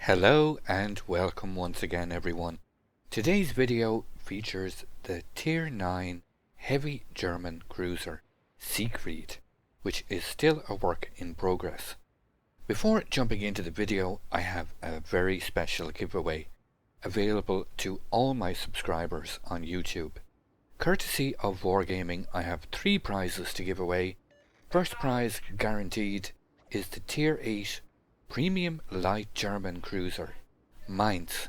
Hello and welcome once again everyone. Today's video features the Tier 9 heavy German cruiser Siegfried, which is still a work in progress. Before jumping into the video, I have a very special giveaway available to all my subscribers on YouTube. Courtesy of Wargaming, I have 3 prizes to give away. First prize guaranteed is the Tier 8 Premium Light German Cruiser, Mainz.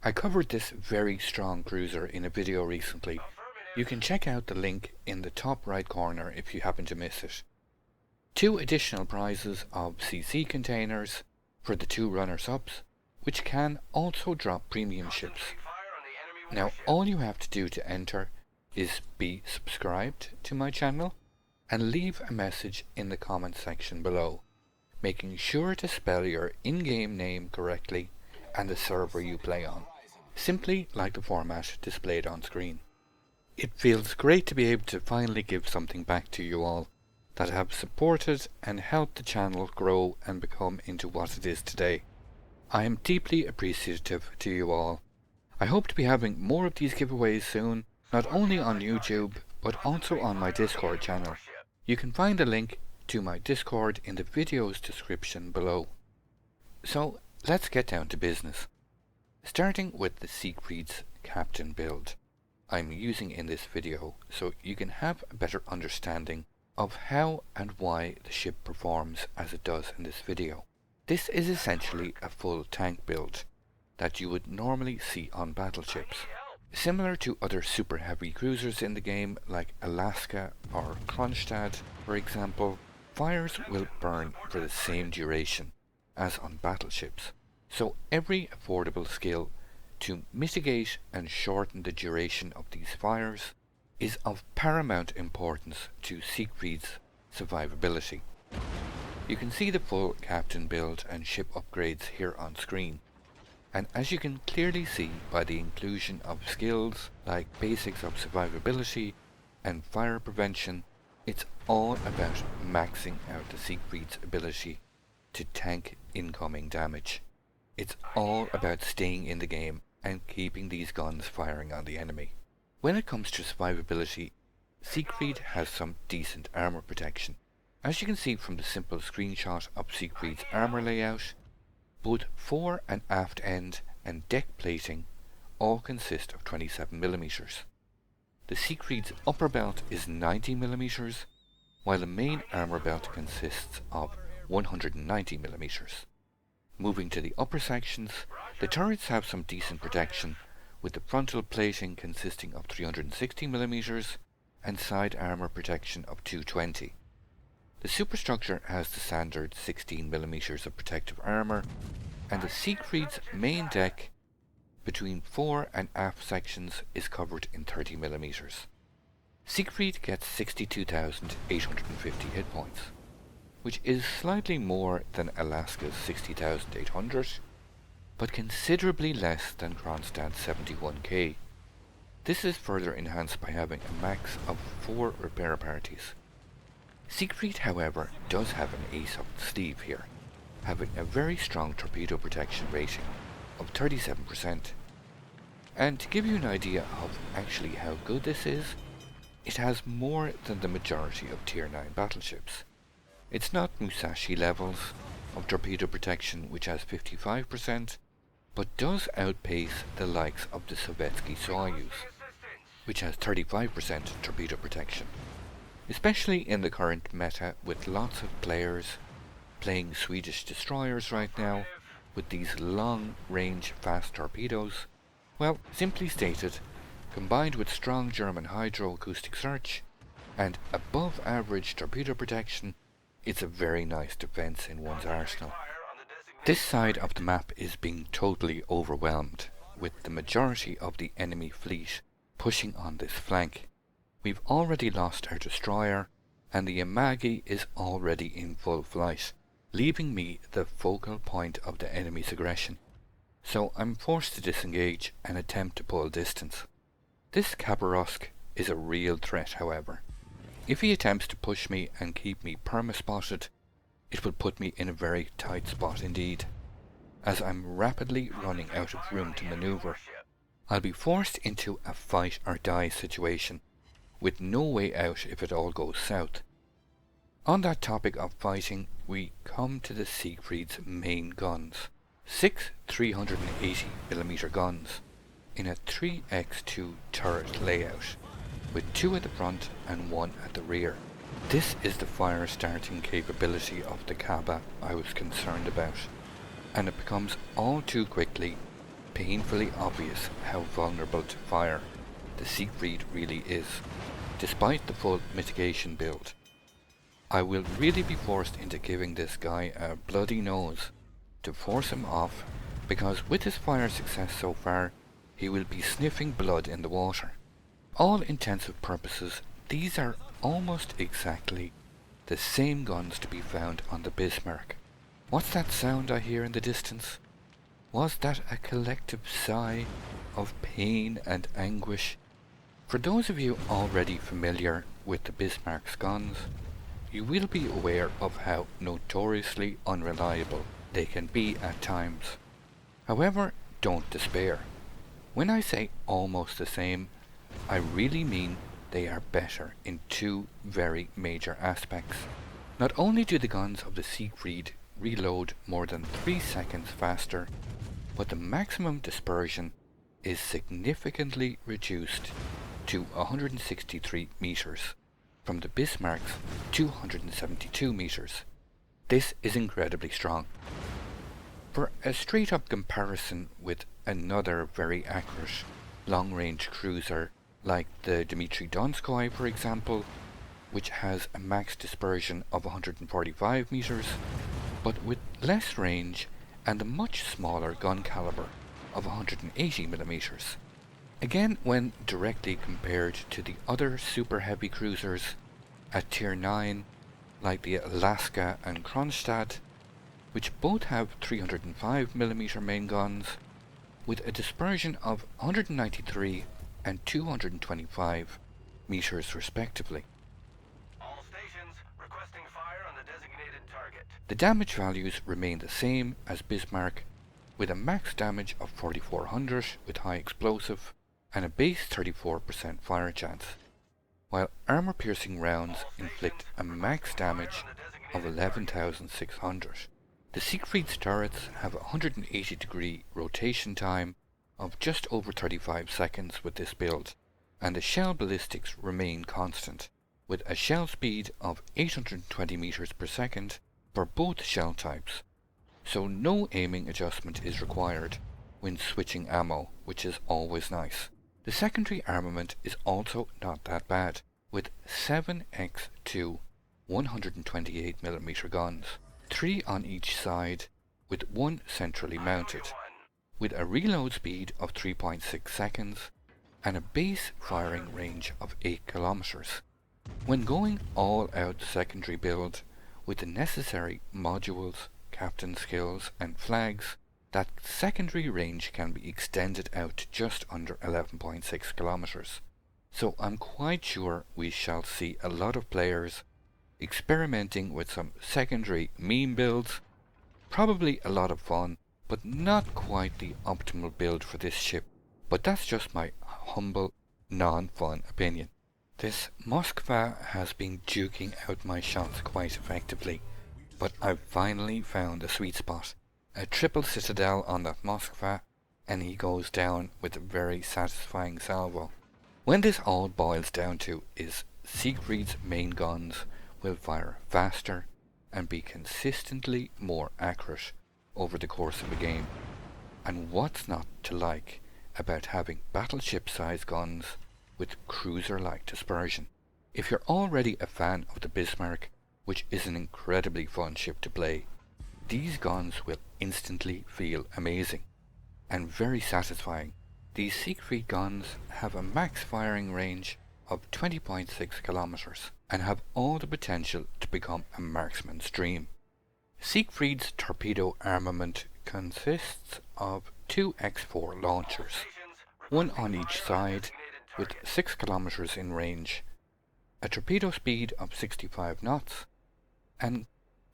I covered this very strong cruiser in a video recently. You can check out the link in the top right corner if you happen to miss it. 2 additional prizes of CC containers for the 2 runners-ups, which can also drop premium ships. Now all you have to do to enter is be subscribed to my channel and leave a message in the comment section below, making sure to spell your in-game name correctly and the server you play on, simply like the format displayed on screen. It feels great to be able to finally give something back to you all that have supported and helped the channel grow and become into what it is today. I am deeply appreciative to you all. I hope to be having more of these giveaways soon, not only on YouTube but also on my Discord channel. You can find a link to my Discord in the video's description below. So let's get down to business. Starting with the Siegfried's captain build I'm using in this video, so you can have a better understanding of how and why the ship performs as it does in this video. This is essentially a full tank build that you would normally see on battleships. Similar to other super heavy cruisers in the game like Alaska or Kronstadt for example, fires will burn for the same duration as on battleships, so every affordable skill to mitigate and shorten the duration of these fires is of paramount importance to Siegfried's survivability. You can see the full captain build and ship upgrades here on screen, and as you can clearly see by the inclusion of skills like basics of survivability and fire prevention, it's all about maxing out the Siegfried's ability to tank incoming damage. It's all about staying in the game and keeping these guns firing on the enemy. When it comes to survivability, Siegfried has some decent armor protection. As you can see from the simple screenshot of Siegfried's armor layout, both fore and aft end and deck plating all consist of 27mm. The Siegfried's upper belt is 90mm, while the main armor belt consists of 190mm. Moving to the upper sections, the turrets have some decent protection, with the frontal plating consisting of 360mm and side armor protection of 220. The superstructure has the standard 16mm of protective armor, and the Siegfried's main deck between fore and aft sections is covered in 30mm. Siegfried gets 62,850 hit points, which is slightly more than Alaska's 60,800, but considerably less than Kronstadt's 71k. This is further enhanced by having a max of 4 repair parties. Siegfried, however, does have an ace up the sleeve here, having a very strong torpedo protection rating of 37%. And to give you an idea of actually how good this is, it has more than the majority of Tier 9 battleships. It's not Musashi levels of torpedo protection, which has 55%, but does outpace the likes of the Sovietsky Soyuz, which has 35% torpedo protection. Especially in the current meta with lots of players playing Swedish destroyers right now with these long-range fast torpedoes. Well, simply stated, combined with strong German hydroacoustic search and above average torpedo protection, it's a very nice defense in one's arsenal. This side of the map is being totally overwhelmed, with the majority of the enemy fleet pushing on this flank. We've already lost our destroyer, and the Yamagi is already in full flight, leaving me the focal point of the enemy's aggression. So I'm forced to disengage and attempt to pull distance. This Khabarovsk is a real threat, however. If he attempts to push me and keep me perma-spotted, it will put me in a very tight spot indeed. as I'm rapidly running out of room to maneuver. I'll be forced into a fight or die situation, with no way out if it all goes south. On that topic of fighting, we come to the Siegfried's main guns. 6 380mm guns in a 3x2 turret layout, with 2 at the front and 1 at the rear. This is the fire starting capability of the Kaaba I was concerned about, and it becomes all too quickly painfully obvious how vulnerable to fire the Siegfried really is, despite the full mitigation build. I will really be forced into giving this guy a bloody nose to force him off, because with his fire success so far, he will be sniffing blood in the water. All intensive purposes, these are almost exactly the same guns to be found on the Bismarck. What's that sound I hear in the distance? Was that a collective sigh of pain and anguish? For those of you already familiar with the Bismarck's guns, you will be aware of how notoriously unreliable they can be at times. However, don't despair. When I say almost the same, I really mean they are better in 2 very major aspects. Not only do the guns of the Siegfried reload more than 3 seconds faster, but the maximum dispersion is significantly reduced to 163 meters from the Bismarck's 272 meters. This is incredibly strong. For a straight up comparison with another very accurate long-range cruiser like the Dmitry Donskoy, for example, which has a max dispersion of 145 meters, but with less range and a much smaller gun caliber of 180 millimeters. Again, when directly compared to the other super heavy cruisers at tier 9, like the Alaska and Kronstadt, which both have 305mm main guns, with a dispersion of 193 and 225 meters respectively. All stations requesting fire on the designated target. The damage values remain the same as Bismarck, with a max damage of 4400 with high explosive and a base 34% fire chance, while armor-piercing rounds inflict a max damage of 11,600. The Siegfried's turrets have a 180-degree rotation time of just over 35 seconds with this build, and the shell ballistics remain constant, with a shell speed of 820 meters per second for both shell types, so no aiming adjustment is required when switching ammo, which is always nice. The secondary armament is also not that bad, with 7x2 128mm guns, 3 on each side with 1 centrally mounted, with a reload speed of 3.6 seconds and a base firing range of 8 kilometers. When going all out secondary build with the necessary modules, captain skills and flags, that secondary range can be extended out to just under 11.6 kilometers. So I'm quite sure we shall see a lot of players experimenting with some secondary meme builds. Probably a lot of fun, but not quite the optimal build for this ship. But that's just my humble, non-fun opinion. This Moskva has been duking out my shots quite effectively, but I've finally found a sweet spot. A triple citadel on that Moskva, and he goes down with a very satisfying salvo. When this all boils down to is Siegfried's main guns will fire faster and be consistently more accurate over the course of a game. And what's not to like about having battleship-sized guns with cruiser-like dispersion? If you're already a fan of the Bismarck, which is an incredibly fun ship to play, these guns will instantly feel amazing and very satisfying. These Siegfried guns have a max firing range of 20.6 kilometers and have all the potential to become a marksman's dream. Siegfried's torpedo armament consists of 2 X4 launchers, 1 on each side with 6 kilometers in range, a torpedo speed of 65 knots, and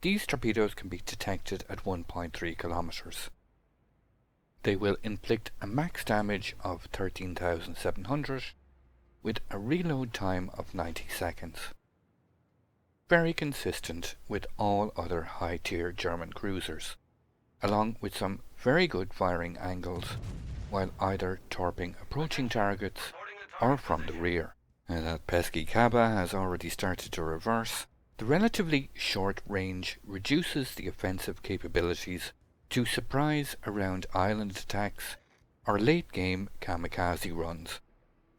these torpedoes can be detected at 1.3 kilometers. They will inflict a max damage of 13,700 with a reload time of 90 seconds. Very consistent with all other high-tier German cruisers, along with some very good firing angles while either torping approaching targets or from the rear. And that pesky Kaba has already started to reverse. The relatively short range reduces the offensive capabilities to surprise around island attacks or late game kamikaze runs.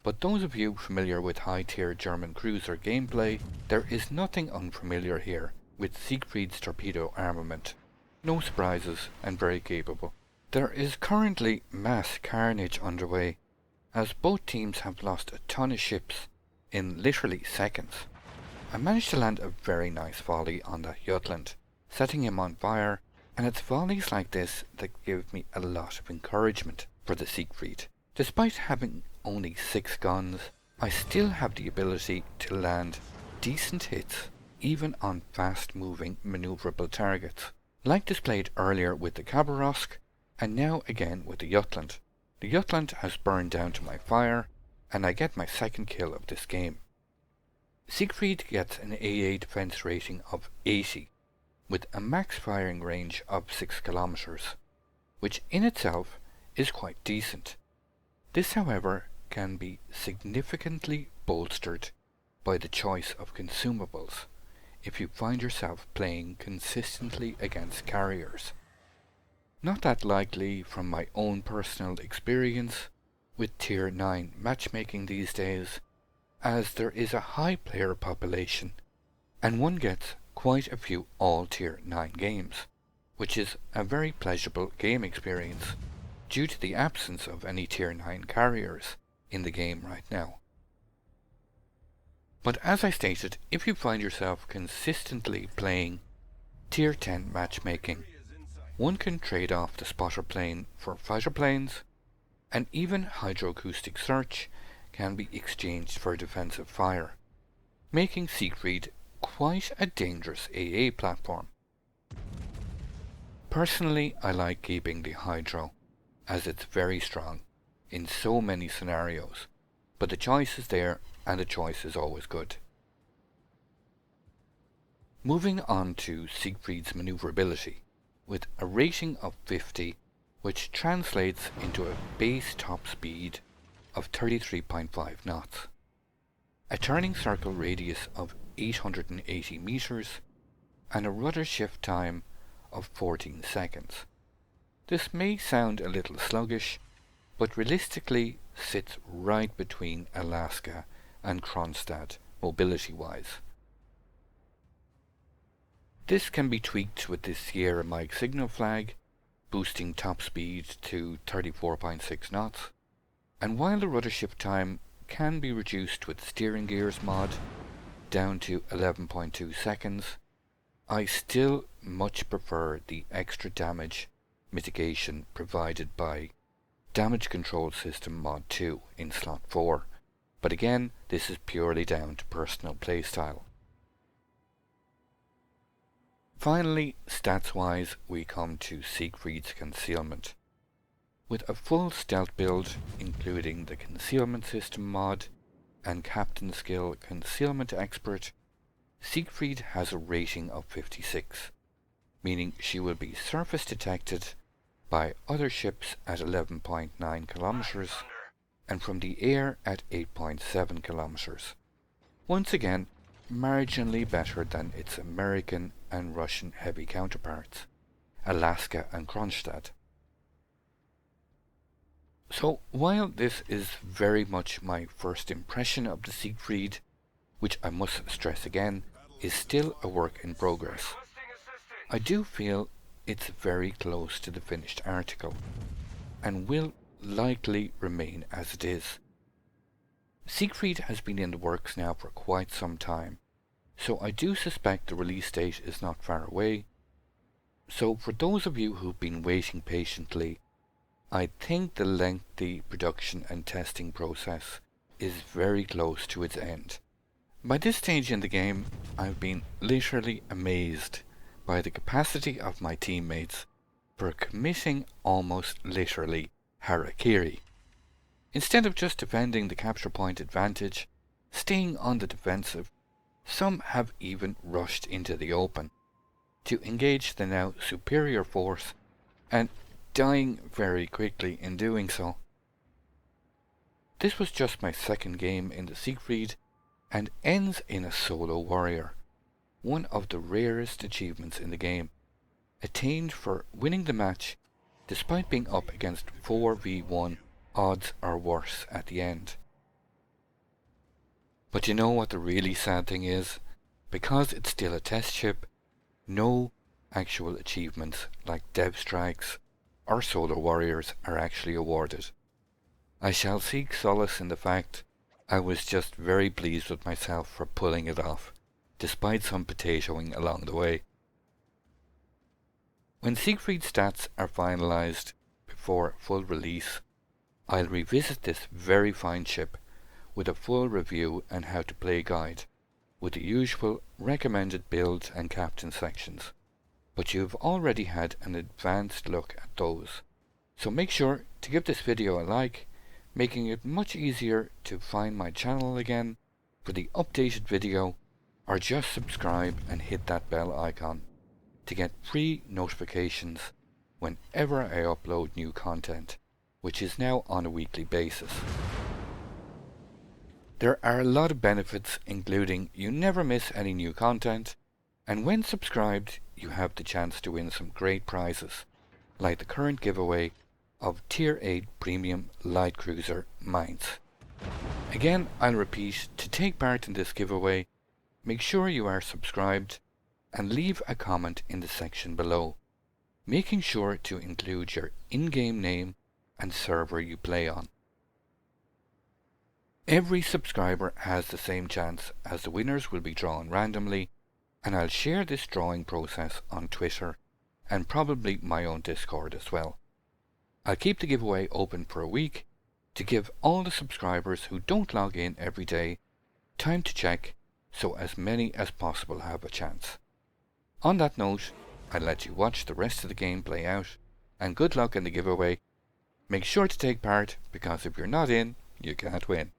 But those of you familiar with high-tier German cruiser gameplay, there is nothing unfamiliar here with Siegfried's torpedo armament. No surprises and very capable. There is currently mass carnage underway, as both teams have lost a ton of ships in literally seconds. I managed to land a very nice volley on that Jutland, setting him on fire, and it's volleys like this that give me a lot of encouragement for the Siegfried. Despite having only 6 guns, I still have the ability to land decent hits even on fast-moving maneuverable targets, like displayed earlier with the Khabarovsk and now again with the Jutland. The Jutland has burned down to my fire, and I get my second kill of this game. Siegfried gets an AA defense rating of 80, with a max firing range of 6 kilometers, which in itself is quite decent. This, however, can be significantly bolstered by the choice of consumables if you find yourself playing consistently against carriers. Not that likely from my own personal experience with Tier 9 matchmaking these days, as there is a high player population and one gets quite a few all Tier 9 games, which is a very pleasurable game experience due to the absence of any Tier 9 carriers in the game right now. But as I stated, if you find yourself consistently playing Tier 10 matchmaking, one can trade off the spotter plane for fighter planes, and even hydroacoustic search can be exchanged for defensive fire, making Siegfried quite a dangerous AA platform. Personally, I like keeping the hydro, as it's very strong in so many scenarios, but the choice is there and the choice is always good. Moving on to Siegfried's maneuverability, with a rating of 50, which translates into a base top speed of 33.5 knots, a turning circle radius of 880 meters, and a rudder shift time of 14 seconds. This may sound a little sluggish, but realistically sits right between Alaska and Kronstadt mobility-wise. This can be tweaked with the Sierra Mike signal flag, boosting top speed to 34.6 knots, and while the rudder shift time can be reduced with steering gears mod down to 11.2 seconds, I still much prefer the extra damage mitigation provided by Damage Control System Mod 2 in slot 4, but again, this is purely down to personal playstyle. Finally, stats-wise, we come to Siegfried's concealment. With a full stealth build, including the Concealment System mod and Captain Skill Concealment Expert, Siegfried has a rating of 56, meaning she will be surface detected by other ships at 11.9 kilometers and from the air at 8.7 kilometers. Once again, marginally better than its American and Russian heavy counterparts, Alaska and Kronstadt. So while this is very much my first impression of the Siegfried, which I must stress again, is still a work in progress, I do feel it's very close to the finished article, and will likely remain as it is. Siegfried has been in the works now for quite some time, so I do suspect the release date is not far away. So for those of you who've been waiting patiently, I think the lengthy production and testing process is very close to its end. By this stage in the game, I've been literally amazed by the capacity of my teammates for committing almost literally harakiri. Instead of just defending the capture point advantage, staying on the defensive, some have even rushed into the open to engage the now superior force and dying very quickly in doing so. This was just my second game in the Siegfried and ends in a solo warrior, one of the rarest achievements in the game, attained for winning the match despite being up against 4v1 odds or worse at the end. But you know what the really sad thing is? Because it's still a test ship, no actual achievements like dev strikes or solo warriors are actually awarded. I shall seek solace in the fact I was just very pleased with myself for pulling it off, despite some potatoing along the way. When Siegfried stats are finalised before full release, I'll revisit this very fine ship with a full review and how to play guide, with the usual recommended build and captain sections. But you've already had an advanced look at those, so make sure to give this video a like, making it much easier to find my channel again for the updated video, or just subscribe and hit that bell icon to get free notifications whenever I upload new content, which is now on a weekly basis. There are a lot of benefits, including you never miss any new content, and when subscribed you have the chance to win some great prizes, like the current giveaway of Tier 8 Premium Light Cruiser Mines. Again, I'll repeat, to take part in this giveaway, make sure you are subscribed and leave a comment in the section below, making sure to include your in-game name and server you play on. Every subscriber has the same chance, as the winners will be drawn randomly, and I'll share this drawing process on Twitter and probably my own Discord as well. I'll keep the giveaway open for a week to give all the subscribers who don't log in every day time to check, so as many as possible have a chance. On that note, I'll let you watch the rest of the game play out, and good luck in the giveaway. Make sure to take part, because if you're not in, you can't win.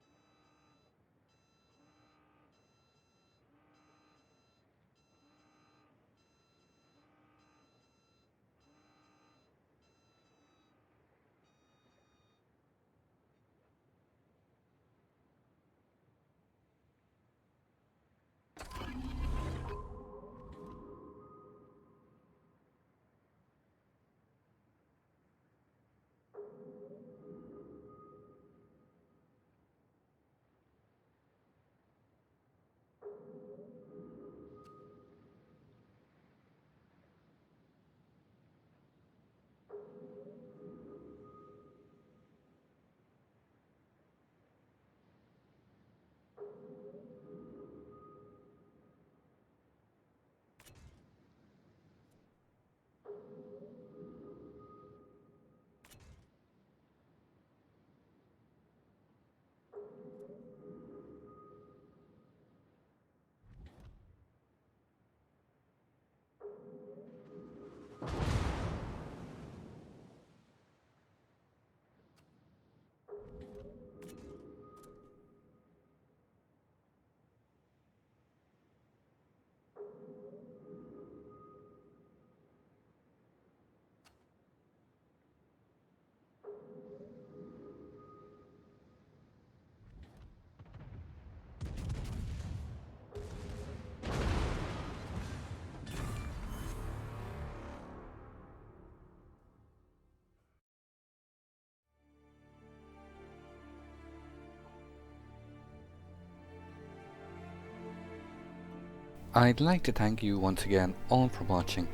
I'd like to thank you once again all for watching.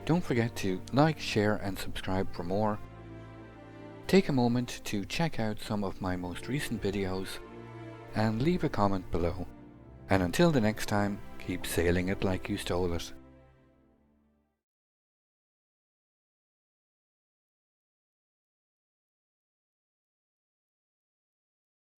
Don't forget to like, share and subscribe for more. Take a moment to check out some of my most recent videos and leave a comment below. And until the next time, keep sailing it like you stole it.